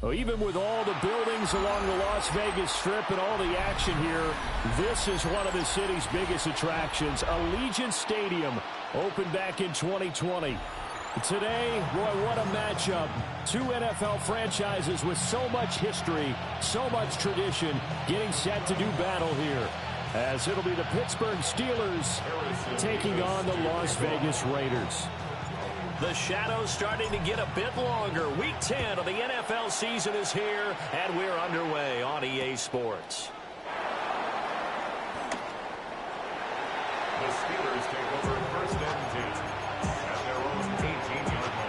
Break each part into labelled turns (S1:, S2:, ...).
S1: Well, even with all the buildings along the Las Vegas Strip and all the action here, this is one of the city's biggest attractions. Allegiant Stadium opened back in 2020. Today, boy, what a matchup. Two NFL franchises with so much history, so much tradition, getting set to do battle here. As it'll be the Pittsburgh Steelers taking on the Las Vegas Raiders.
S2: The shadows starting to get a bit longer. Week 10 of the NFL season is here, and we're underway on EA Sports.
S3: The Steelers take over first and 10 at their own 18-yard line.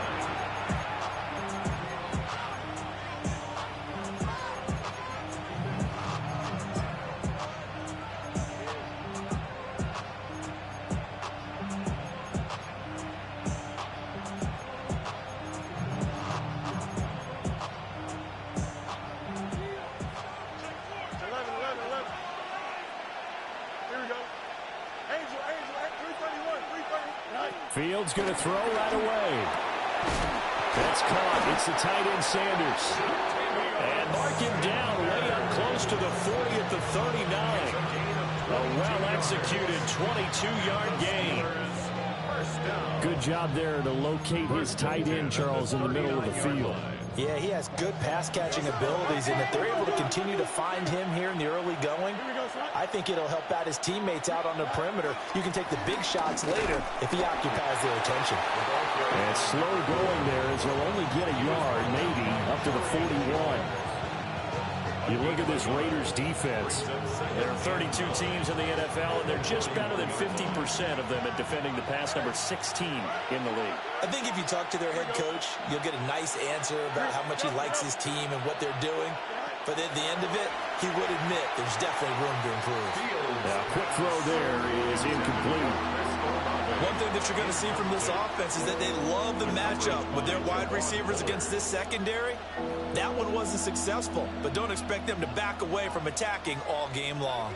S1: Fields going to throw right away. That's caught. It's the tight end Sanders.
S2: And mark him down way up close to the 40 at the 39. A well-executed 22-yard gain.
S1: Good job there to locate his tight end, Charles, in the middle of the field.
S4: Yeah, he has good pass-catching abilities, and if they're able to continue to find him here in the early going, I think it'll help out his teammates out on the perimeter. You can take the big shots later if he occupies their attention.
S1: And slow going there as he'll only get a yard, maybe, up to the 41. You look at this Raiders defense.
S2: There are 32 teams in the NFL, and they're just better than 50% of them at defending the pass, number 16 in the league.
S4: I think if you talk to their head coach, you'll get a nice answer about how much he likes his team and what they're doing. But at the end of it, he would admit there's definitely room to improve.
S1: Now, quick throw there is incomplete.
S4: One thing that you're going to see from this offense is that they love the matchup with their wide receivers against this secondary. That one wasn't successful, but don't expect them to back away from attacking all game long.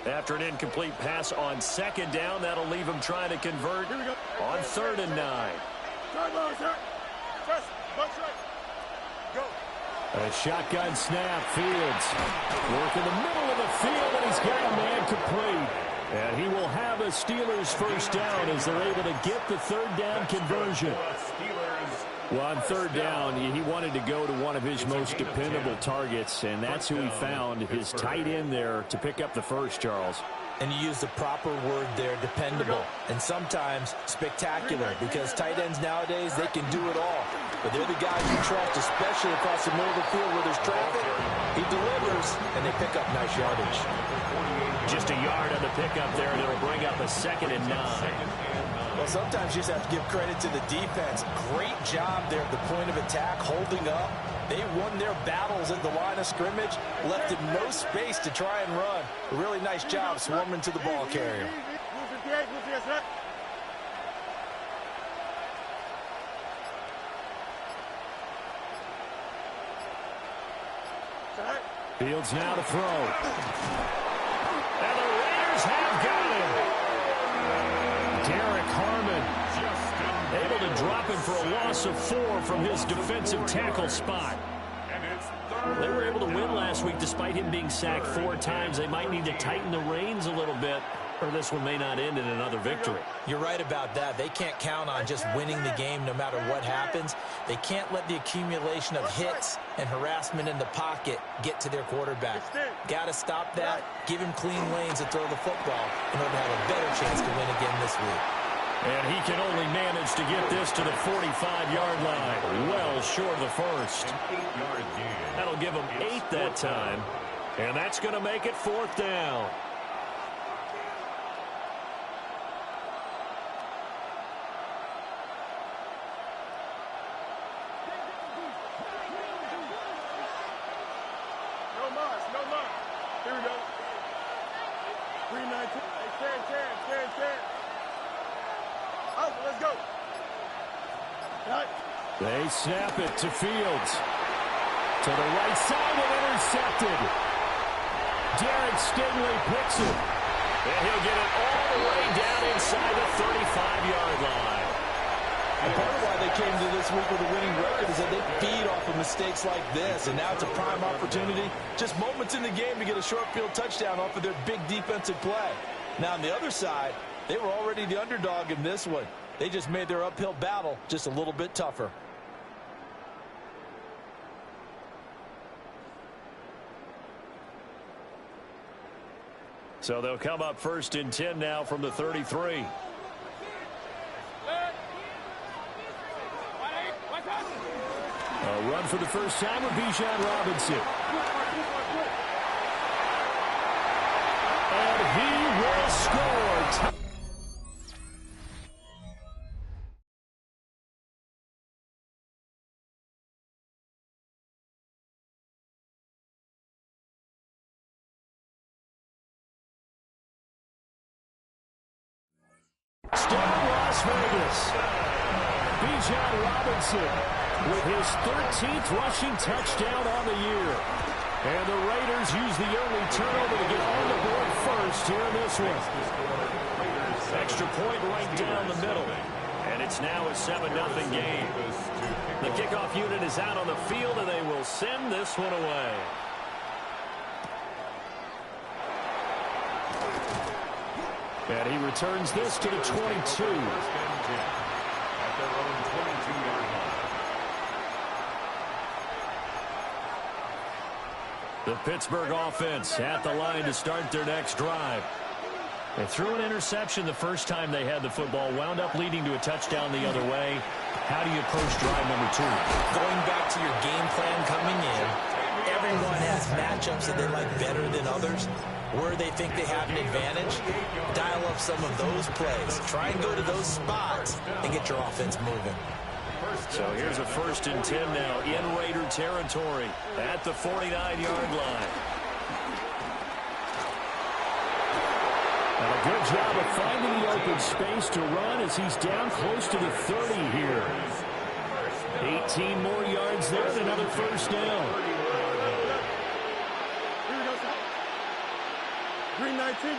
S2: After an incomplete pass on second down, that'll leave him trying to convert on 3rd and 9.
S1: A shotgun snap, Fields. Work in the middle of the field, and he's got a man complete. And he will have a Steelers first down as they're able to get the 3rd down conversion. Well, on 3rd down, he wanted to go to one of his most dependable targets, and that's who he found, his tight end there, to pick up the first, Charles.
S4: And you use the proper word there, dependable, and sometimes spectacular, because tight ends nowadays, they can do it all. But they're the guys you trust, especially across the middle of the field where there's traffic. He delivers, and they pick up nice yardage.
S2: Just a yard on the pickup there, and it'll bring up a 2nd and 9.
S4: Well, sometimes you just have to give credit to the defense. Great job there at the point of attack, holding up. They won their battles at the line of scrimmage, left him no space to try and run. A really nice job swarming to the ball carrier.
S1: Fields now to throw. And the Raiders have got him. Derek Harmon able to drop him for a loss of 4 from his defensive tackle spot. They were able to win last week despite him being sacked 4 times. They might need to tighten the reins a little bit, or this one may not end in another victory.
S4: You're right about that. They can't count on just winning the game no matter what happens. They can't let the accumulation of hits and harassment in the pocket get to their quarterback. Got to stop that, give him clean lanes to throw the football in order to have a better chance to win again this week.
S1: And he can only manage to get this to the 45-yard line, well short of the first.
S2: That'll give him 8 that time, and that's going to make it 4th down.
S5: Here we go. 3-9-2. Stand. Out, let's go.
S1: They snap it to Fields. To the right side and intercepted. Derek Stingley picks it.
S2: And he'll get it all the way down inside the 35-yard line.
S4: And part of why they came to this week with a winning record is that they feed off of mistakes like this, and now it's a prime opportunity, just moments in the game to get a short field touchdown off of their big defensive play. Now on the other side, they were already the underdog in this one. They just made their uphill battle just a little bit tougher.
S1: So they'll come up 1st and 10 now from the 33. A run for the first time with Bijan Robinson. And he will score. Still Las Vegas. Bijan Robinson with his 13th rushing touchdown on the year. And the Raiders use the only turnover to get on the board first here in this one. Extra point right down the middle. And it's now a 7-0 game. The kickoff unit is out on the field, and they will send this one away. And he returns this to the 22.
S3: At their own 22-yard line.
S1: The Pittsburgh offense at the line to start their next drive. They threw an interception the first time they had the football, wound up leading to a touchdown the other way. How do you approach drive number 2?
S4: Going back to your game plan coming in, everyone has matchups that they like better than others. Where they think they have an advantage, dial up some of those plays. Try and go to those spots and get your offense moving.
S1: So here's a 1st and 10 now in Raider territory at the 49-yard line. And a good job of finding the open space to run as he's down close to the 30 here. 18 more yards there and another first down.
S5: Green 19,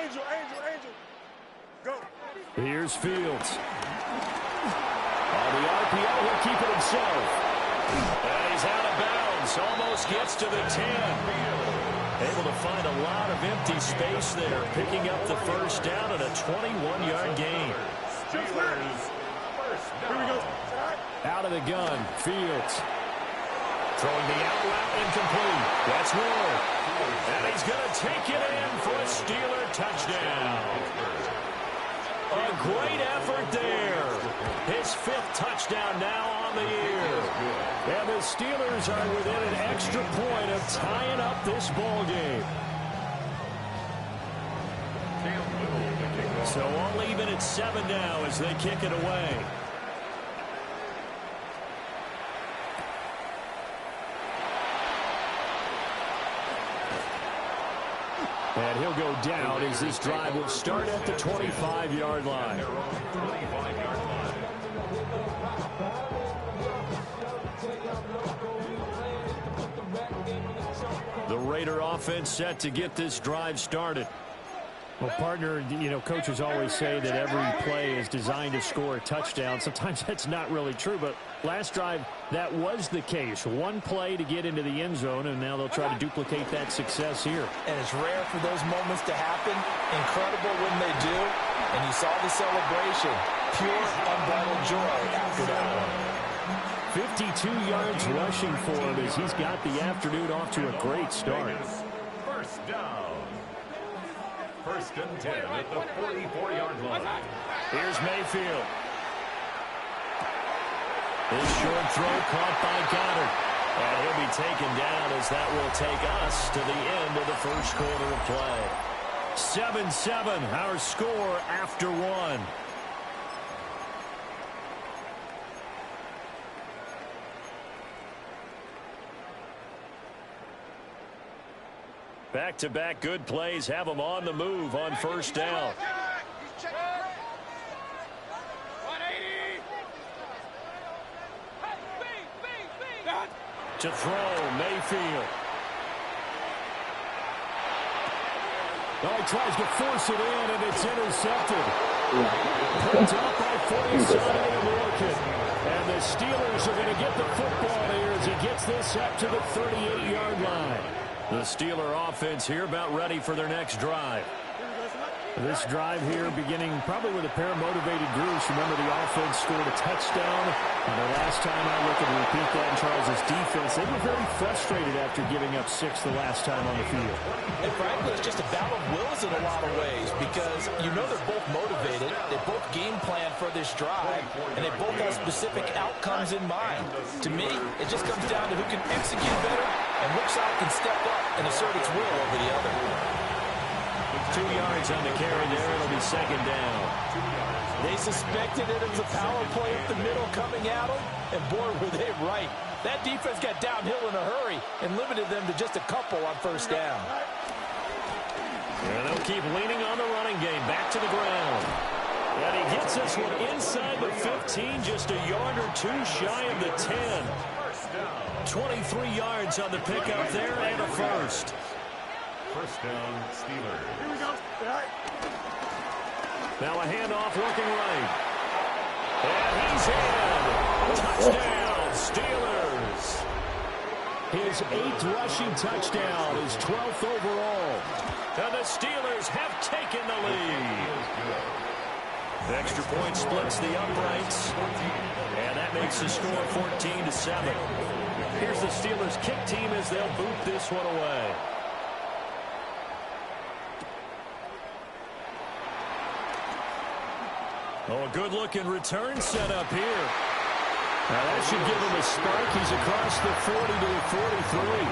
S5: Angel, go.
S1: Here's Fields. On the RPO, he'll keep it himself. And he's out of bounds, almost gets to the 10. Able to find a lot of empty space there, picking up the first down and a 21-yard gain.
S5: Here we go.
S1: Out of the gun, Fields. Throwing the out route incomplete. That's Ward. And he's going to take it in for a Steeler touchdown. A great effort there. His 5th touchdown now on the year. And the Steelers are within an extra point of tying up this ball game. So all even at 7 now as they kick it away. And he'll go down as this drive will start at the 25-yard line. The Raider offense set to get this drive started. Well, partner, you know, coaches always say that every play is designed to score a touchdown. Sometimes that's not really true, but last drive, that was the case. One play to get into the end zone, and now they'll try to duplicate that success here.
S4: And it's rare for those moments to happen. Incredible when they do. And you saw the celebration. Pure, unbridled joy after that one.
S1: 52 yards rushing for him as he's got the afternoon off to a great start.
S3: First down. 1st and 10 at the 44-yard line.
S1: Here's Mayfield. This short throw caught by Goddard. And he'll be taken down as that will take us to the end of the first quarter of play. 7-7, our score after 1. Back-to-back good plays have them on the move on first down. To throw, Mayfield. Oh, he tries to force it in, and it's intercepted. Picked up by 47 American. And the Steelers are going to get the football here as he gets this up to the 38-yard line. The Steeler offense here about ready for their next drive. This drive here beginning probably with a pair of motivated groups. Remember, the offense scored a touchdown. And the last time I looked at repeat that in Charles' defense, they were very frustrated after giving up 6 the last time on the field.
S4: And frankly, it's just a battle of wills in a lot of ways because you know they're both motivated. They both game plan for this drive, and they both have specific outcomes in mind. To me, it just comes down to who can execute better and which side can step up and assert its will over the other.
S1: 2 yards on the carry there. It'll be second down.
S4: They suspected it was a power play up the middle coming at them, and boy, were they right. That defense got downhill in a hurry and limited them to just a couple on first down.
S1: And they'll keep leaning on the running game. Back to the ground. And he gets this one inside the 15, just a yard or two shy of the 10. 23 yards on the pickup there and a first.
S3: First down, Steelers.
S5: Here we go.
S1: Now a handoff looking right. And he's in. Touchdown, Steelers. His 8th rushing touchdown, his 12th overall. And the Steelers have taken the lead. The extra point splits the uprights. And that makes the score 14-7. Here's the Steelers kick team as they'll boot this one away. Oh, a good-looking return set up here. Now that should give him a spark. He's across the 40 to the 43.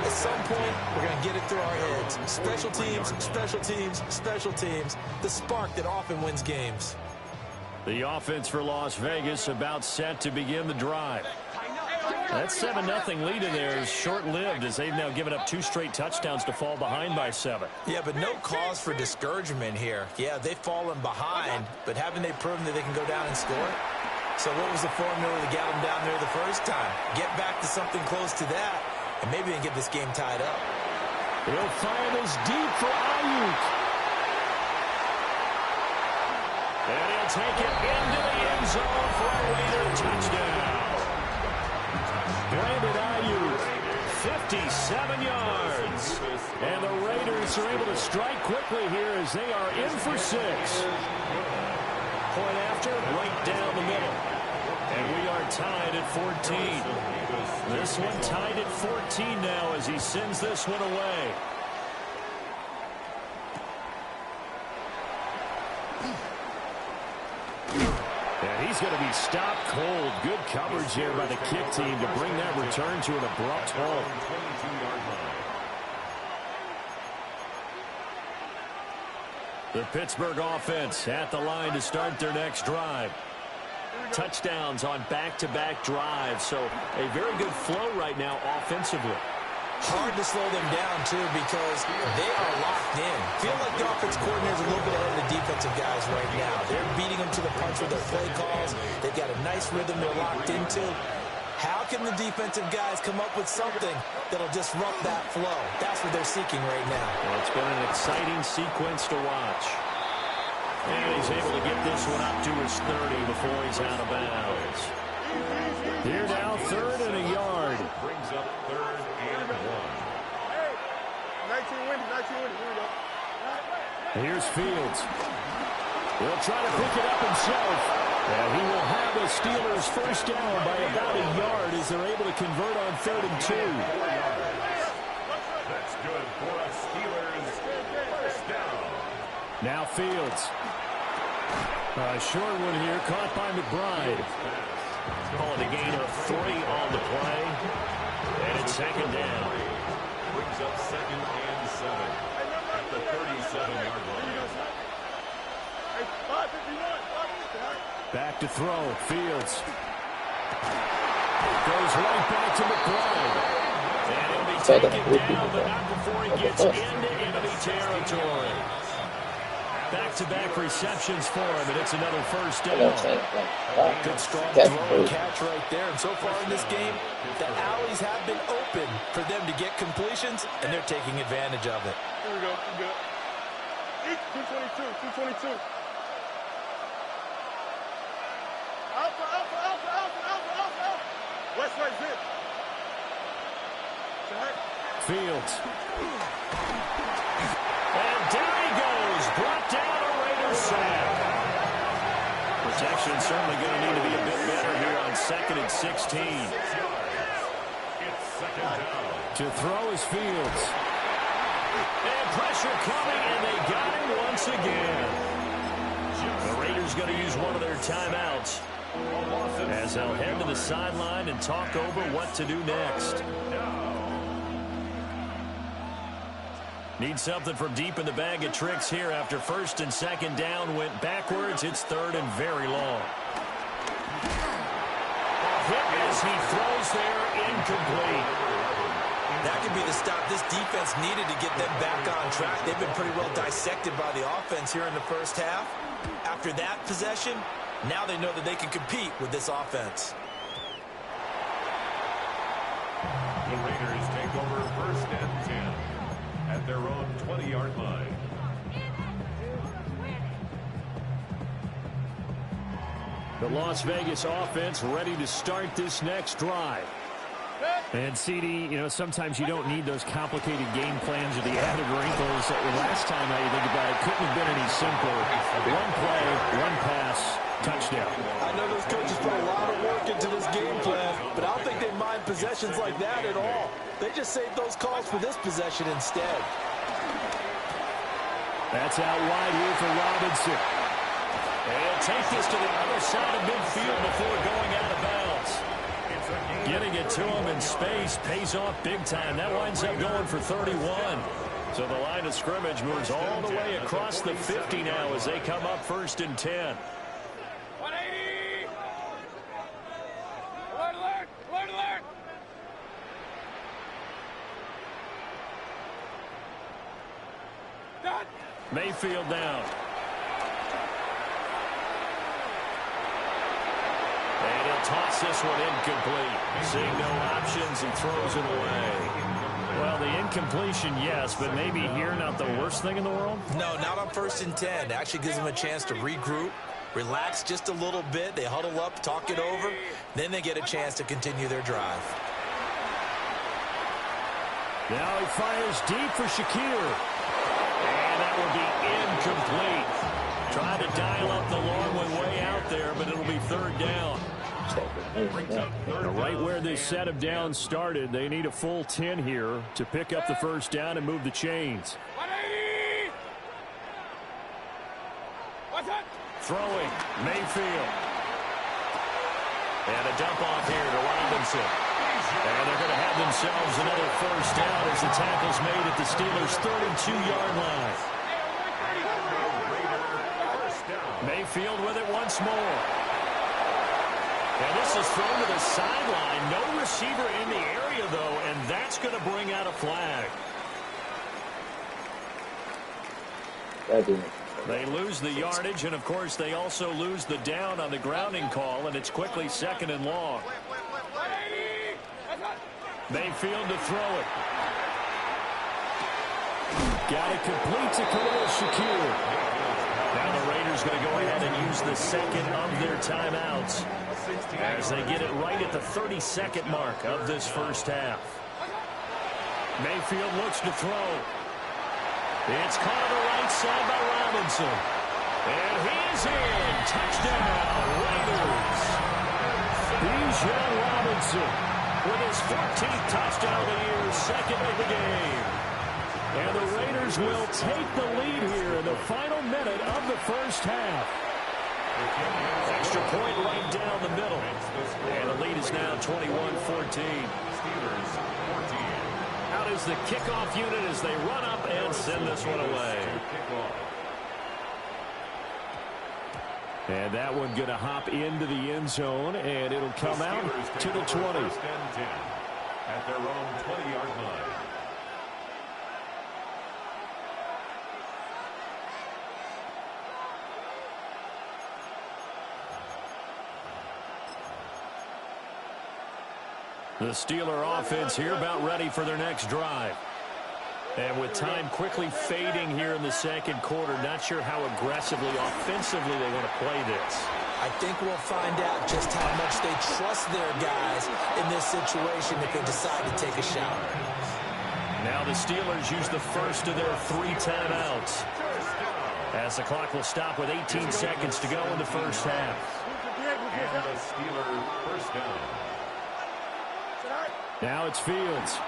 S4: At some point, we're going to get it through our heads. Special teams, special teams, special teams. The spark that often wins games.
S1: The offense for Las Vegas about set to begin the drive. That 7-0 lead in there is short-lived as they've now given up 2 straight touchdowns to fall behind by 7.
S4: Yeah, but no cause for discouragement here. Yeah, they've fallen behind, but haven't they proven that they can go down and score? So what was the formula to get them down there the first time? Get back to something close to that, and maybe they can get this game tied up.
S1: He'll fire this deep for Ayuk. And he'll take it into the end zone for a Raider touchdown. Brandon Ayuk, 57 yards. And the Raiders are able to strike quickly here as they are in for 6. Point after, right down the middle. And we are tied at 14. This one tied at 14 now as he sends this one away. And he's going to be stopped cold. Good coverage here by the kick team to bring that return to an abrupt halt. The Pittsburgh offense at the line to start their next drive. Touchdowns on back-to-back drives, so a very good flow right now offensively.
S4: Hard to slow them down, too, because they are locked in. Feel like the offense coordinator is a little bit ahead of the defensive guys right now. They're beating them to the punch with their play calls. They've got a nice rhythm they're locked into. How can the defensive guys come up with something that'll disrupt that flow? That's what they're seeking right now.
S1: Well, it's been an exciting sequence to watch. And he's able to get this one up to his 30 before he's out of bounds. Here now, 3rd and a yard.
S3: Brings up 3rd and 1.
S5: Hey, 19 winning. Here we go.
S1: Here's Fields. He'll try to pick it up himself. And he will have the Steelers first down by about a yard as they're able to convert on 3rd and 2.
S3: That's good for a Steelers first down.
S1: Now Fields. A short one here, caught by McBride. Call it a gain of 3 on the play. And it's second down.
S3: Brings up 2nd and 7 at the 37-yard line.
S1: Back to throw. Fields. Goes right back to McBride. And he'll be taken down, but not before he gets into enemy territory. Back-to-back receptions for him, and it's another first down.
S4: Good strong throw and catch right there. And so far in this game, the alleys have been open for them to get completions, and they're taking advantage of it.
S5: Here we go. We good. 222. Alpha. West right zip.
S1: Fields. And down he goes. Brought down a Raiders sack. Protection certainly going to need to be a bit better here on 2nd and 16. To throw is Fields. And pressure coming, and they got him once again. The Raiders going to use one of their timeouts as they'll head to the sideline and talk over what to do next. Need something from deep in the bag of tricks here after 1st and 2nd down went backwards. It's 3rd and very long. Hit as he throws there, incomplete.
S4: That could be the stop this defense needed to get them back on track. They've been pretty well dissected by the offense here in the first half. After that possession, now they know that they can compete with this offense.
S3: The Raiders take over 1st and 10 at their own 20-yard line.
S1: The Las Vegas offense ready to start this next drive. And CD, you know, sometimes you don't need those complicated game plans or the added wrinkles. Last time, how you think about it, couldn't have been any simpler. One play, one pass, touchdown.
S4: I know those coaches put a lot of work into this game plan, but I don't think they mind possessions like that at all. They just save those calls for this possession instead.
S1: That's out wide here for Robinson. And take this to the other side of midfield before going out of bounds. Getting it to him in space pays off big time. That winds up going for 31. So the line of scrimmage moves all the way across the 50 now as they come up 1st and 10.
S5: 180. Alert. Done.
S1: Mayfield down. And he'll toss this one incomplete. Seeing no options, he throws it away. Well, the incompletion, yes, but maybe here not the worst thing in the world?
S4: No, not on 1st and 10. It actually gives them a chance to regroup, relax just a little bit. They huddle up, talk it over. Then they get a chance to continue their drive.
S1: Now he fires deep for Shakir. And that will be incomplete. Trying to dial up the long one way out there, but it'll be 3rd down. Right where this set of downs started, they need a full 10 here to pick up the 1st down and move the chains.
S5: 180. What's that?
S1: Throwing, Mayfield. And a dump off here to Robinson. And they're going to have themselves another 1st down as the tackle's made at the Steelers' 32-yard line. Mayfield with it once more. And this is thrown to the sideline. No receiver in the area, though, and that's going to bring out a flag. They lose the yardage, and, of course, they also lose the down on the grounding call, and it's quickly 2nd and long. Mayfield to throw it. Got it complete to Khalil Shakir. Now the Raiders going to go ahead and use the 2nd of their timeouts as they get it right at the 32nd mark of this 1st half. Mayfield looks to throw. It's caught on the right side by Robinson. And he is in. Touchdown, Raiders. Bijan Robinson with his 14th touchdown of the year, 2nd of the game. And the Raiders will take the lead here in the final minute of the 1st half. Extra point right down the middle. And the lead is now 21-14. Out is the kickoff unit as they run up and send this one away. And that one going to hop into the end zone, and it'll come out to the 20.
S3: 1st and 10 at their own 20-yard line.
S1: The Steeler offense here about ready for their next drive. And with time quickly fading here in the second quarter, not sure how aggressively, offensively they want to play this.
S4: I think we'll find out just how much they trust their guys in this situation if they decide to take a shot.
S1: Now the Steelers use the first of their 3 timeouts, as the clock will stop with 18 seconds to go in the first half.
S3: And the Steelers first down.
S1: Now it's Fields.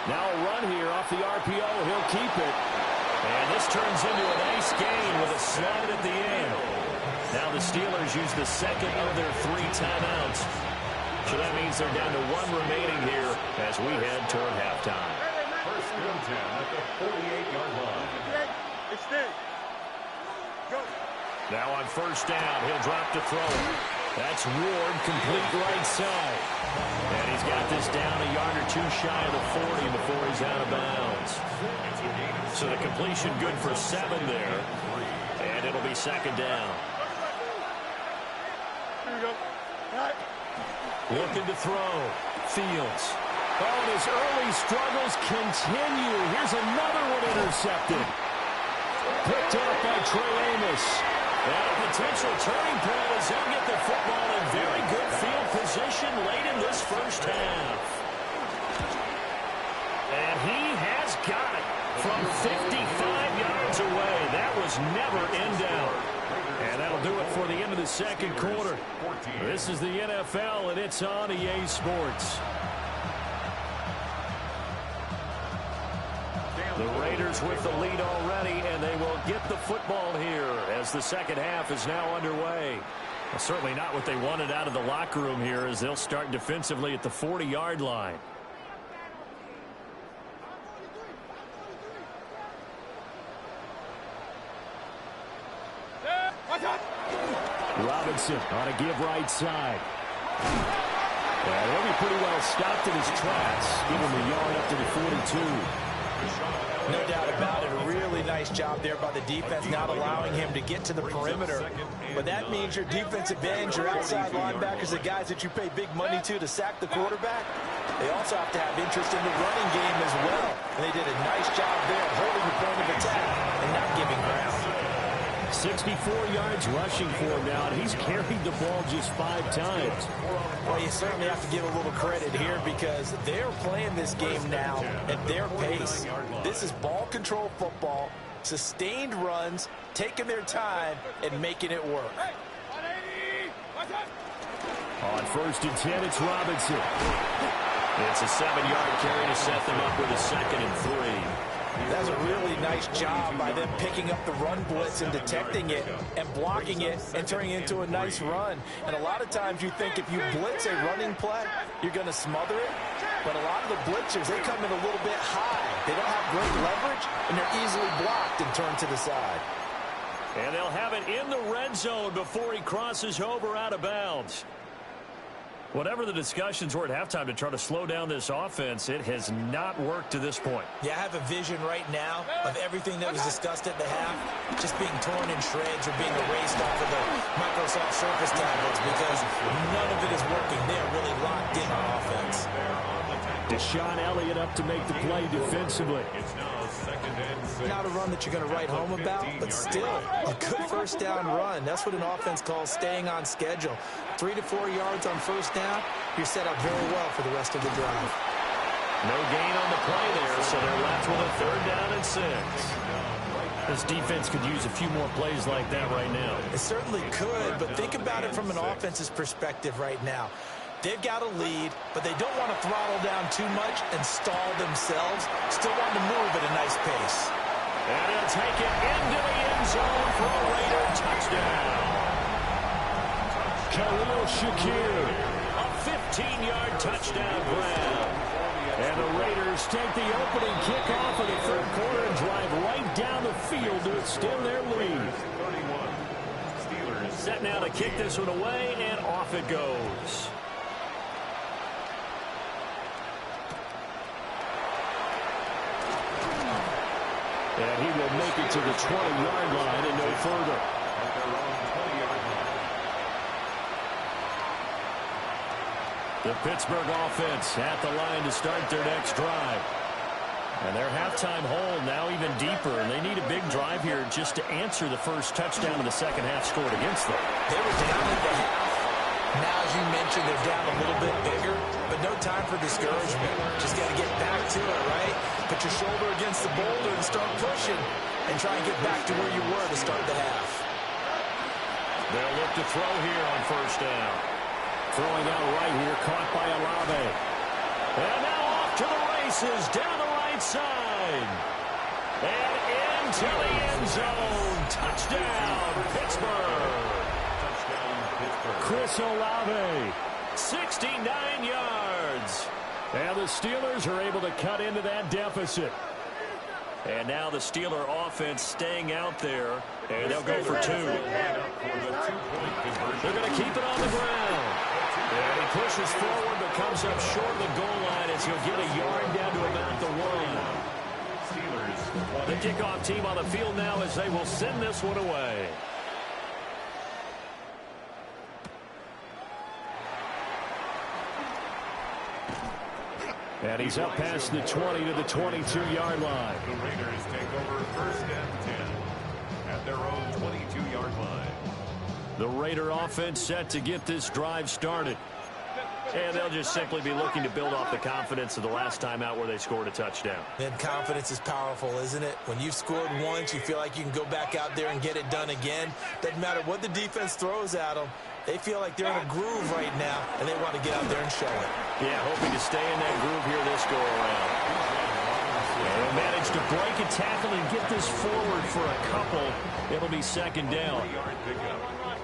S1: Now a run here off the RPO. He'll keep it. And this turns into a nice gain with a slide at the end. Now the Steelers use the second of their 3 timeouts. So that means they're down to 1 remaining here as we head toward halftime.
S3: First and 10 at the 48-yard line.
S5: Extend. Go.
S1: Now on first down, he'll drop to throw. That's Ward, complete right side. And he's got this down a yard or 2 shy of the 40 before he's out of bounds. So the completion good for 7 there. And it'll be second down.
S5: Here we go. Right.
S1: Looking to throw. Fields. Oh, and his early struggles continue. Here's another one intercepted. Picked up by Trey Amos. And a potential turning point as he'll get the football in very good field position late in this first half. And he has got it from 55 yards away. That was never in doubt. And that'll do it for the end of the second quarter. This is the NFL, and it's on EA Sports. The Raiders with the lead already, and they will get the football here as the second half is now underway. Well, certainly not what they wanted out of the locker room here as they'll start defensively at the 40-yard line. Robinson on a give right side. And he'll be pretty well stopped in his tracks. Give him a yard up to the 42.
S4: No doubt about it. A really nice job there by the defense, not allowing him to get to the perimeter. But that means your defensive ends, your outside linebackers, the guys that you pay big money to sack the quarterback, they also have to have interest in the running game as well. And they did a nice job there holding the point of attack and not giving ground.
S1: 64 yards rushing for him now, and he's carried the ball just 5 times.
S4: Well, you certainly have to give a little credit here because they're playing this game now at their pace. This is ball control football, sustained runs, taking their time, and making it work.
S1: On first and 10, it's Robinson. It's a 7-yard carry to set them up with a 2nd and 3.
S4: That's a really nice job by them picking up the run blitz and detecting it and blocking it and turning it into a nice run. And a lot of times you think if you blitz a running play, you're going to smother it. But a lot of the blitzers, they come in a little bit high. They don't have great leverage, and they're easily blocked and turned to the side.
S1: And they'll have it in the red zone before he crosses over out of bounds. Whatever the discussions were at halftime to try to slow down this offense, it has not worked to this point.
S4: Yeah, I have a vision right now of everything that was discussed at the half just being torn in shreds or being erased off of the Microsoft Surface tablets because none of it is working. They're really locked in on offense.
S1: Deshaun Elliott up to make the play defensively.
S4: Not a run that you're going to write home about, but still a good first down run. That's what an offense calls staying on schedule. 3 to 4 yards on first down, you're set up very well for the rest of the drive.
S1: No gain on the play there, so they're left with a 3rd down and 6. This defense could use a few more plays like that right now.
S4: It certainly could, but think about it from an offense's perspective right now. They've got a lead, but they don't want to throttle down too much and stall themselves. Still want to move at a nice pace.
S1: And he'll take it into the end zone for a Raider touchdown. Khalil Shakir, a 15-yard touchdown grab. And the Raiders take the opening kickoff of the 3rd quarter and drive right down the field to extend their lead. Set now to kick this one away, and off it goes. And he will make it to the 20-yard line and no further. The Pittsburgh offense at the line to start their next drive. And their halftime hole now even deeper, and they need a big drive here just to answer the first touchdown in the second half scored against them.
S4: They were down at the half. Now, as you mentioned, they're down a little bit bigger, but no time for discouragement. Just got to get back to it, right? Put your shoulder against the boulder and start pushing and try and get back to where you were to start the half.
S1: They'll look to throw here on first down. Throwing out right here, caught by Olave. And now off to the races, down the right side. And into the end zone. Touchdown, Pittsburgh.
S3: Touchdown, Pittsburgh.
S1: Chris Olave, 69 yards. And the Steelers are able to cut into that deficit. And now the Steeler offense staying out there, and they'll go for two. They're going to keep it on the ground. And he pushes forward but comes up short of the goal line as he'll get a yard down to about the one. The kickoff team on the field now as they will send this one away. And he's up past the 20 to the 22-yard line.
S3: The Raiders take over first and 10 at their own 22-yard line.
S1: The Raider offense set to get this drive started. And they'll just simply be looking to build off the confidence of the last time out where they scored a touchdown.
S4: And confidence is powerful, isn't it? When you've scored once, you feel like you can go back out there and get it done again. Doesn't matter what the defense throws at them. They feel like they're in a groove right now, and they want to get out there and show it.
S1: Yeah, hoping to stay in that groove here this go-around. They'll manage to break a tackle and get this forward for a couple. It'll be second down.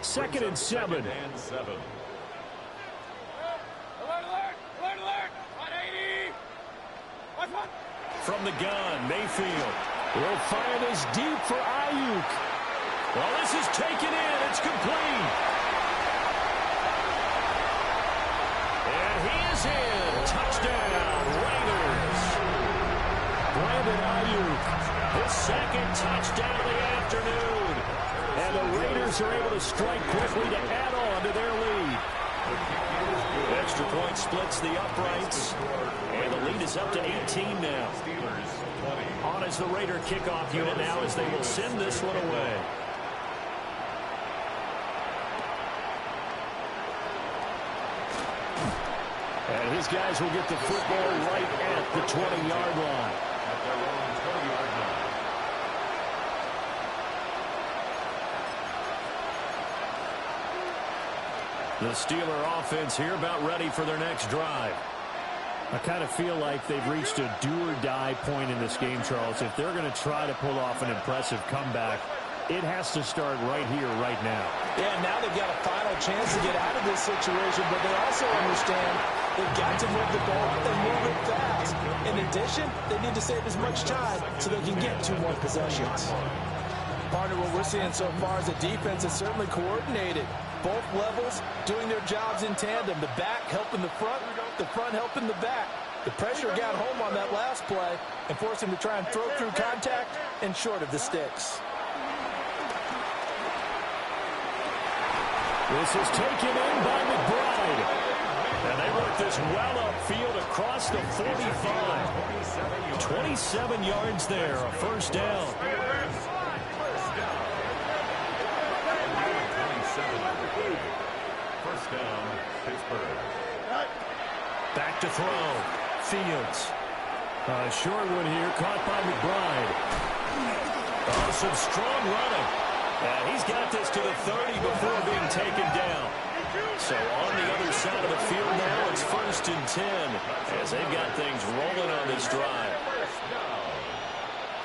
S1: Second and 7. From the gun, Mayfield will fire this deep for Ayuk. Well, this is taken in. It's complete. And he is in. Touchdown, Raiders. Brandon Ayuk, his second touchdown of the afternoon. And the Raiders are able to strike quickly to add on to their lead. Extra point splits the uprights. And the lead is up to 18 now. On as the Raider kickoff unit now as they will send this one away. And his guys will get the football right at the 20-yard line.
S3: At their own 20-yard line.
S1: The Steeler offense here about ready for their next drive. I kind of feel like they've reached a do-or-die point in this game, Charles. If they're going to try to pull off an impressive comeback, it has to start right here, right now.
S4: Yeah, now they've got a final chance to get out of this situation, but they also understand they've got to move the ball and move it fast. In addition, they need to save as much time so they can get 2 more possessions. Partner, what we're seeing so far is the defense is certainly coordinated. Both levels doing their jobs in tandem. The back helping the front helping the back. The pressure got home on that last play and forced him to try and throw through contact and short of the sticks.
S1: This is taken in by McBride. And they work this well upfield across the 45. 27 yards there, a first down.
S3: First down, Pittsburgh.
S1: Back to throw. Fields. A short one here, caught by McBride. Oh, some strong running. And he's got this to the 30 before being taken down. So on the other side of the field now, it's first and 10 as they've got things rolling on this drive.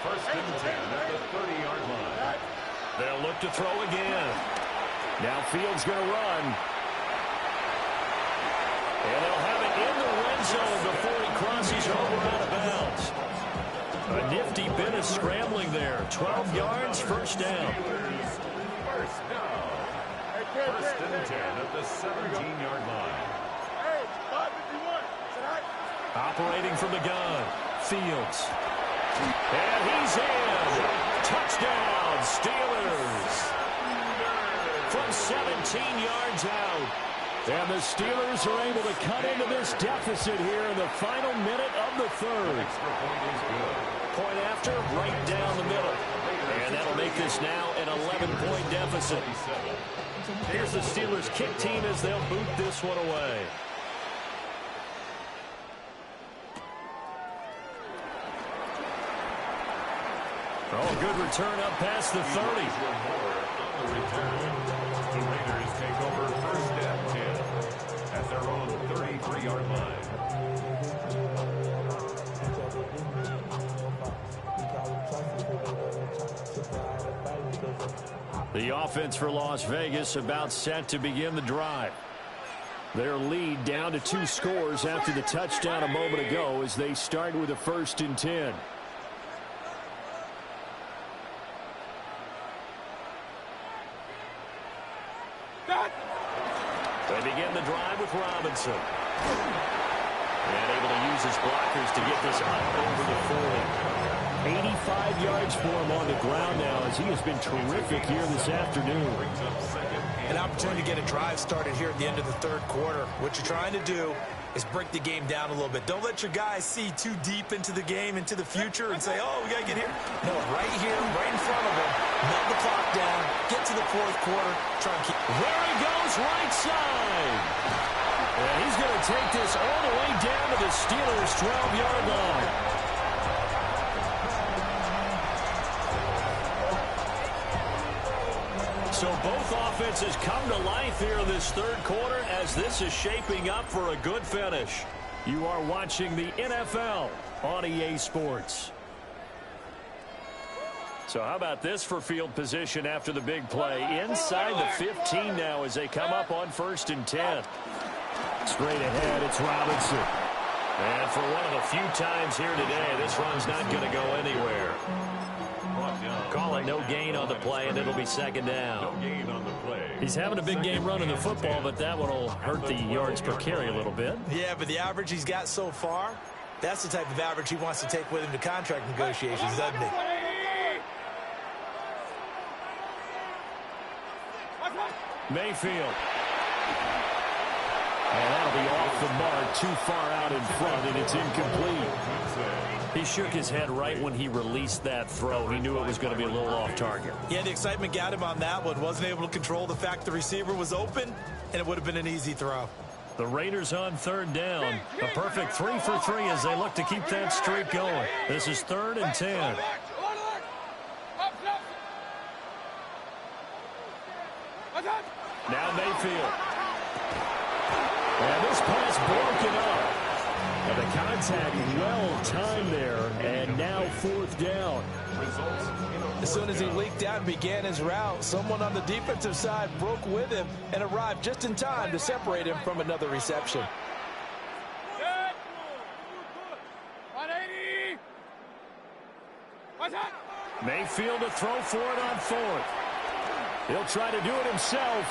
S3: First and 10 at the 30-yard line.
S1: They'll look to throw again. Now Fields going to run. And they'll have it in the red zone before he crosses over out of bounds. A nifty bit of scrambling there. 12 yards, first down.
S3: First down. First and 10 at the 17-yard line.
S1: Operating from the gun. Fields. And he's in. Touchdown, Steelers. From 17 yards out. And the Steelers are able to cut into this deficit here in the final minute of the third.
S3: Extra point is good.
S2: Point after, right down the middle. And that'll make this now an 11-point deficit. Here's the Steelers kick team as they'll boot this one away. Oh, good return up past the 30.
S3: On the return, the Raiders take over first and 10 at their own 33-yard line.
S1: The offense for Las Vegas about set to begin the drive. Their lead down to 2 scores after the touchdown a moment ago as they start with a 1st and 10.
S2: They begin the drive with Robinson. And able to use his blockers to get this up over the 40.
S1: 85 yards for him on the ground now as he has been terrific here this afternoon.
S4: An opportunity to get a drive started here at the end of the third quarter. What you're trying to do is break the game down a little bit. Don't let your guys see too deep into the game, into the future, and say, oh, we got to get here. No, right here, right in front of them. Melt the clock down, get to the fourth quarter, try and keep.
S1: There he goes, right side. And he's going to take this all the way down to the Steelers' 12-yard line.
S2: So both offenses come to life here in this third quarter as this is shaping up for a good finish.
S1: You are watching the NFL on EA Sports. So how about this for field position after the big play? Inside the 15 now as they come up on 1st and 10. Straight ahead, it's Robinson.
S2: And for one of the few times here today, this run's not going to go anywhere. Calling no gain on the play, and it'll be 2nd down.
S3: No gain on the play.
S1: He's having a big game running the football, but that one will hurt the yards per carry a little bit.
S4: Yeah, but the average he's got so far, that's the type of average he wants to take with him to contract negotiations, doesn't he?
S1: Mayfield. And that'll be off the mark, too far out in front, and it's incomplete. He shook his head right when he released that throw. He knew it was going to be a little off target.
S4: Yeah, the excitement got him on that one. Wasn't able to control the fact the receiver was open, and it would have been an easy throw.
S1: The Raiders on 3rd down. A perfect 3 for 3 as they look to keep that streak going. This is 3rd and 10. Now Mayfield. And this pass broken up. And the contact well timed there. And now 4th down.
S4: As soon as he leaked out and began his route, someone on the defensive side broke with him and arrived just in time to separate him from another reception.
S1: Mayfield to throw for it on 4th. He'll try to do it himself.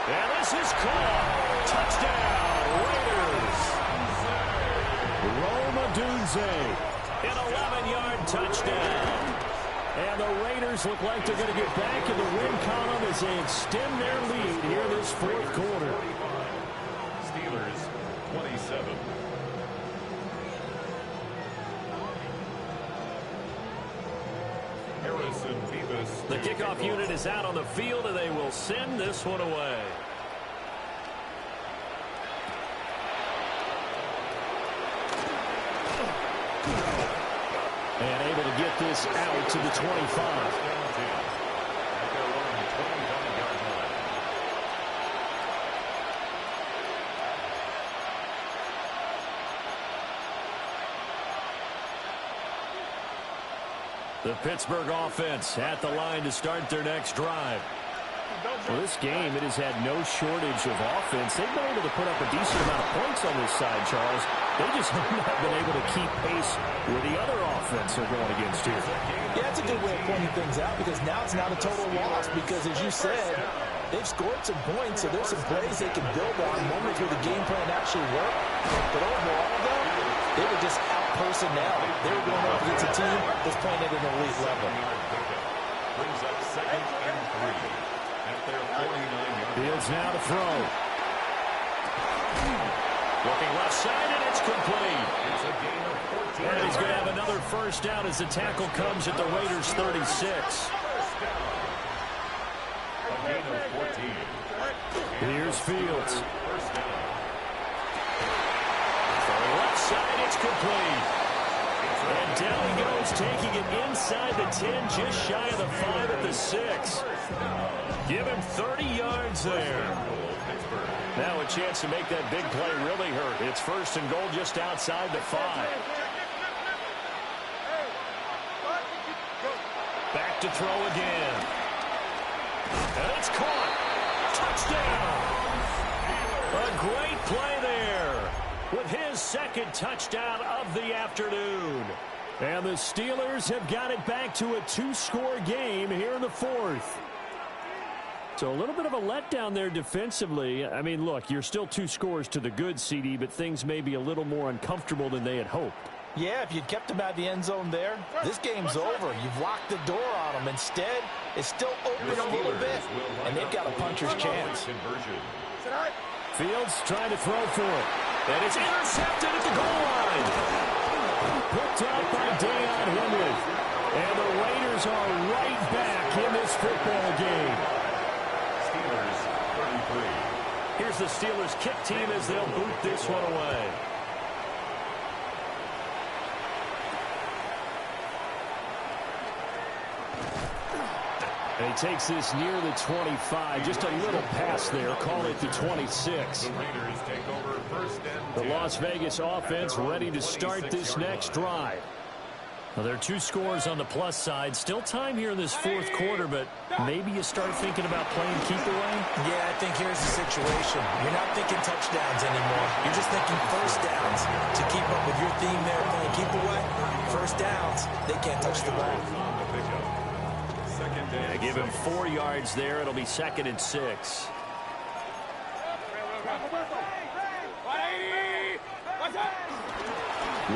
S1: And this is caught. Touchdown, Raiders. Rome Odunze.
S2: An 11-yard touchdown.
S1: And the Raiders look like they're going to get back in the win column as they extend their lead here this fourth quarter.
S3: Steelers 27. Harrison Beavis.
S2: The kickoff unit is out on the field, and they will send this one away.
S1: And able to get this out to the 25. The Pittsburgh offense at the line to start their next drive. Well, this game, it has had no shortage of offense. They've been able to put up a decent amount of points on this side, Charles. They just have not been able to keep pace with the other offense they're going against here.
S4: Yeah, it's a good way of pointing things out because now it's not a total loss because, as you said, they've scored some points, so there's some plays they can build on, moments where the game plan actually worked. But overall, though, they were just out personnel. They were going up against a team that's playing at an elite level.
S3: Brings up 2nd and 3 at their 49-yard
S1: Fields now to throw.
S2: Looking left side, and it's complete.
S3: It's a gain of 14.
S2: And he's going to have another first down as the tackle comes at the Raiders' 36.
S3: A gain of 14.
S1: Here's Fields.
S3: First down.
S2: Left side, it's complete. And down he goes, taking it inside the 10, just shy of the 5 at the 6. Give him 30 yards there. Now a chance to make that big play really hurt. It's first and goal just outside the 5. Back to throw again. And it's caught. Touchdown. A great play there with his second touchdown of the afternoon.
S1: And the Steelers have got it back to a 2-score game here in the 4th. So a little bit of a letdown there defensively. I mean, look, you're still 2 scores to the good, CD, but things may be a little more uncomfortable than they had hoped.
S4: Yeah, if you'd kept them out of the end zone there, this game's over. You've locked the door on them. Instead, it's still open a little bit, and they've got a puncher's chance.
S1: Fields trying to throw for it.
S2: And it's intercepted at the goal line.
S1: Picked up by Deion Henry. And the Raiders are right back in this football game.
S3: Steelers 33.
S2: Here's the Steelers kick team as they'll boot this one away.
S1: And he takes this near the 25. Just a little pass there. Call it the 26.
S3: The Raiders take over first and
S1: The
S3: 10.
S1: Las Vegas offense ready to start this next drive.
S2: Well, there are 2 scores on the plus side. Still time here in this 4th quarter, but maybe you start thinking about playing keep away.
S4: Yeah, I think here's the situation. You're not thinking touchdowns anymore. You're just thinking first downs. To keep up with your theme there, playing keep away, first downs, they can't touch the ball.
S3: Second
S2: I
S3: and
S2: give him 4 yards there. It'll be 2nd and 6.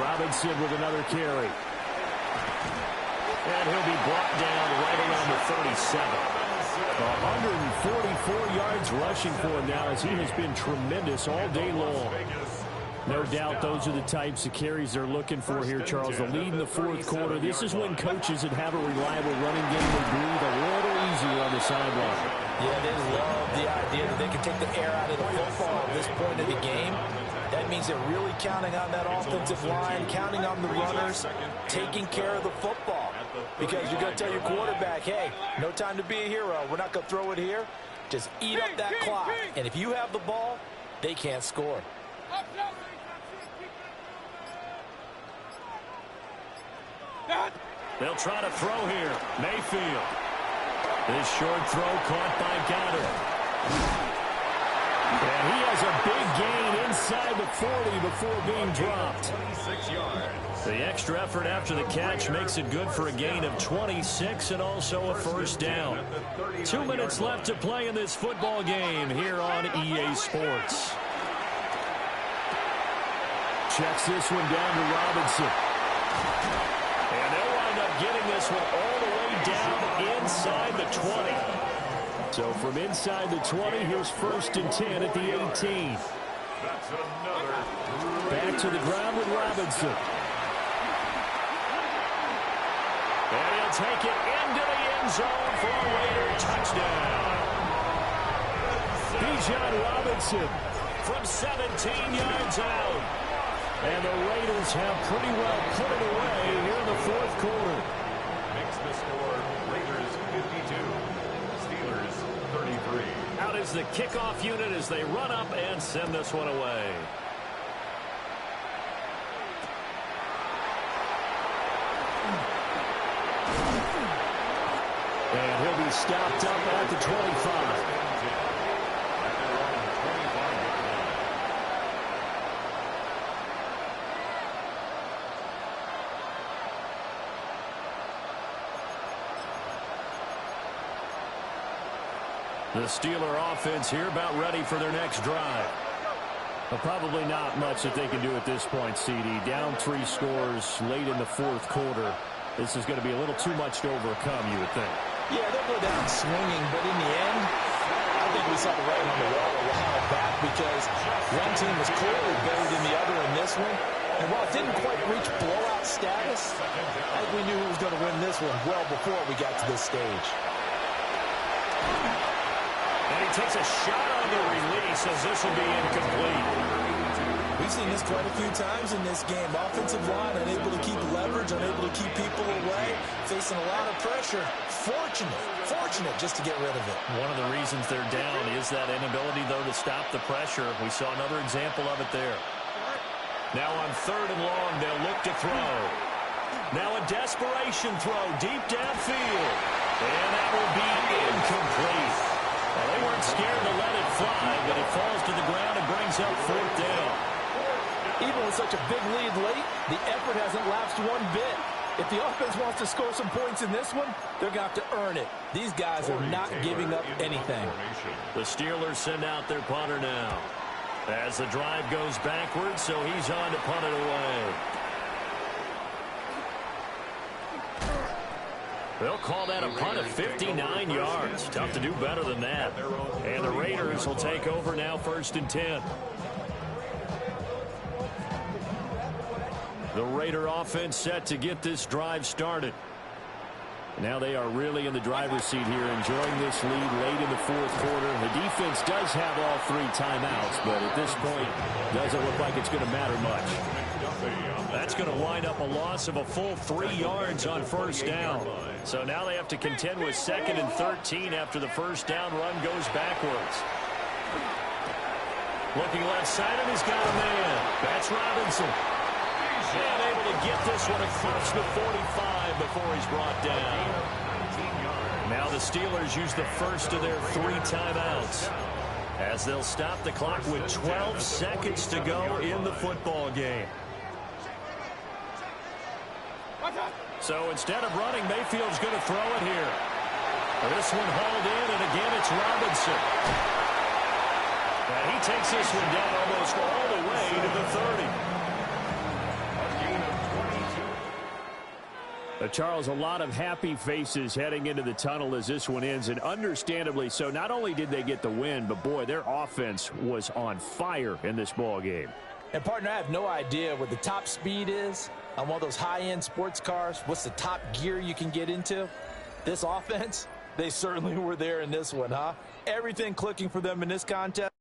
S1: Robinson with another carry.
S2: And he'll be brought down right around the 37.
S1: 144 yards rushing for him now as he has been tremendous all day long. No doubt those are the types of carries they're looking for here, Charles. The lead in the 4th quarter. This is when coaches that have a reliable running game will breathe a little easier on the sideline.
S4: Yeah, they love the idea that they can take the air out of the football at this point of the game. That means they're really counting on that offensive line, counting on the runners, taking care of the football. Because you're going to tell your quarterback, hey, no time to be a hero. We're not going to throw it here. Just eat up that clock. And if you have the ball, they can't score.
S2: They'll try to throw here. Mayfield. This short throw caught by Goddard.
S1: And he has a big gain inside the 40 before being dropped.
S3: 26 yards.
S2: The extra effort after the catch makes it good for a gain of 26 and also a first down. 2 minutes left to play in this football game here on EA Sports.
S1: Checks this one down to Robinson.
S2: And they'll wind up getting this one all the way down inside the 20.
S1: So from inside the 20, here's 1st and 10 at the 18.
S3: That's another.
S1: Back to the ground with Robinson.
S2: And he'll take it into the end zone for a Raider touchdown.
S1: Bijan Robinson
S2: From 17 yards out.
S1: And the Raiders have pretty well put it away here in the 4th quarter.
S3: Makes the score Raiders 52. Steelers 33.
S2: Out is the kickoff unit as they run up and send this one away.
S1: And he'll be stopped up at the 25.
S2: The Steeler offense here about ready for their next drive.
S1: But probably not much that they can do at this point, CD. Down 3 scores late in the 4th quarter. This is going to be a little too much to overcome, you would think.
S4: Yeah, they'll go down swinging, but in the end, I think we we saw the writing on the wall a while back because one team was clearly better than the other in this one. And while it didn't quite reach blowout status, I think we knew who was going to win this one well before we got to this stage.
S1: And he takes a shot on the release as this will be incomplete.
S4: We've seen this quite a few times in this game. Offensive line unable to keep leverage, unable to keep people away, facing a lot of pressure. Fortunate just to get rid of it.
S1: One of the reasons they're down is that inability, though, to stop the pressure. We saw another example of it there. Now on 3rd and long, they'll look to throw. Now a desperation throw deep downfield. And that will be incomplete. Well, they weren't scared to let it fly, but it falls to the ground and brings up 4th down.
S4: Even with such a big lead late, the effort hasn't lapsed one bit. If the offense wants to score some points in this one, they're going to have to earn it. These guys are not giving up anything.
S1: The Steelers send out their punter now. As the drive goes backwards, so he's on to punt it away. They'll call that a punt of 59 yards. Tough to do better than that. And the Raiders will take over now 1st and 10. The Raider offense set to get this drive started. Now they are really in the driver's seat here, enjoying this lead late in the 4th quarter. The defense does have all 3 timeouts, but at this point, doesn't look like it's going to matter much. That's going to wind up a loss of a full 3 yards on 1st down. So now they have to contend with 2nd and 13 after the 1st down run goes backwards. Looking left side, and he's got a man. That's Robinson. And able to get this one across the 45 before he's brought down. Now the Steelers use the first of their 3 timeouts as they'll stop the clock with 12 seconds to go in the football game. So instead of running, Mayfield's going to throw it here. This one hauled in, and again it's Robinson. And he takes this one down almost all the way to the 30. Charles, a lot of happy faces heading into the tunnel as this one ends, and understandably so. Not only did they get the win, but boy, their offense was on fire in this ball game.
S4: And partner, I have no idea what the top speed is on one of those high-end sports cars. What's the top gear you can get into? This offense, they certainly were there in this one, huh? Everything clicking for them in this contest.